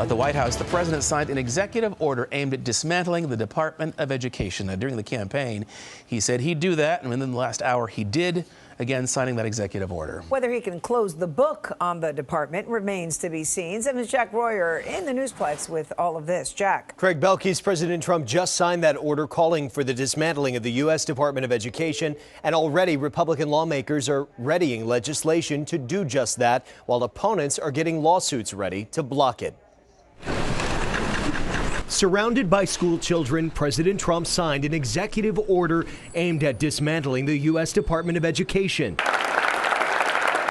At the White House, the president signed an executive order aimed at dismantling the Department of Education. Now, during the campaign, he said he'd do that, and within the last hour, he did, again signing that executive order. Whether he can close the book on the department remains to be seen. 7's Jack Royer in the Newsplex with all of this. Jack. Craig Belkey's President Trump just signed that order calling for the dismantling of the U.S. Department of Education, and already Republican lawmakers are readying legislation to do just that, while opponents are getting lawsuits ready to block it. Surrounded by school children, President Trump signed an executive order aimed at dismantling the U.S. Department of Education.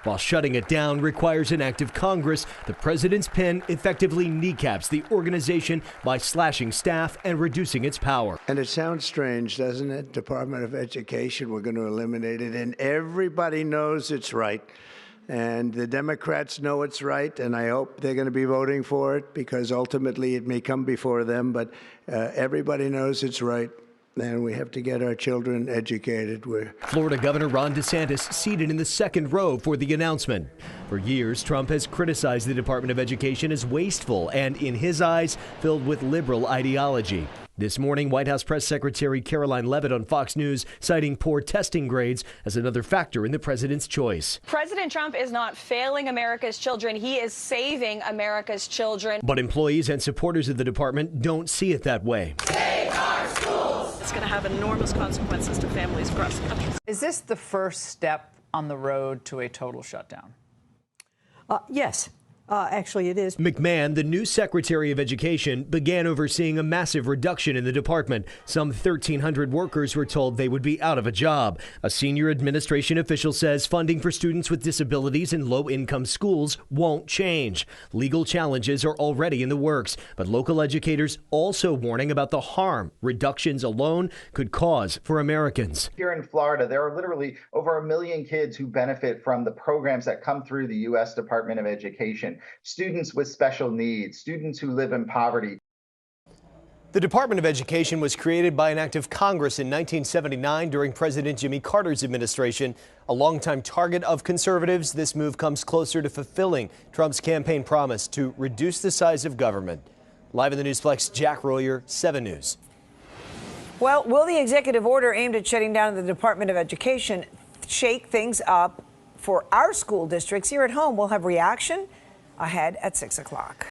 While shutting it down requires an act of Congress, the president's pen effectively kneecaps the organization by slashing staff and reducing its power. And it sounds strange, doesn't it? Department of Education, we're going to eliminate it, and everybody knows it's right. And the Democrats know it's right, and I hope they're going to be voting for it because ultimately it may come before them, but everybody knows it's right. And we have to get our children educated. Florida Governor Ron DeSantis seated in the second row for the announcement. For years, Trump has criticized the Department of Education as wasteful and, in his eyes, filled with liberal ideology. This morning, White House Press Secretary Caroline Leavitt on Fox News citing poor testing grades as another factor in the president's choice. President Trump is not failing America's children. He is saving America's children. But employees and supporters of the department don't see it that way. Save our schools. It's going to have enormous consequences to families across the country. Is this the first step on the road to a total shutdown? Yes. Actually, it is. McMahon, the new Secretary of Education, began overseeing a massive reduction in the department. Some 1,300 workers were told they would be out of a job. A senior administration official says funding for students with disabilities in low-income schools won't change. Legal challenges are already in the works, but local educators also warning about the harm reductions alone could cause for Americans. Here in Florida, there are literally over 1 million kids who benefit from the programs that come through the U.S. Department of Education. Students with special needs, students who live in poverty. The Department of Education was created by an act of Congress in 1979 during President Jimmy Carter's administration. A longtime target of conservatives, this move comes closer to fulfilling Trump's campaign promise to reduce the size of government. Live in the Newsplex, Jack Royer, 7 News. Well, will the executive order aimed at shutting down the Department of Education shake things up for our school districts? Here at home, we'll have reaction ahead at 6 o'clock.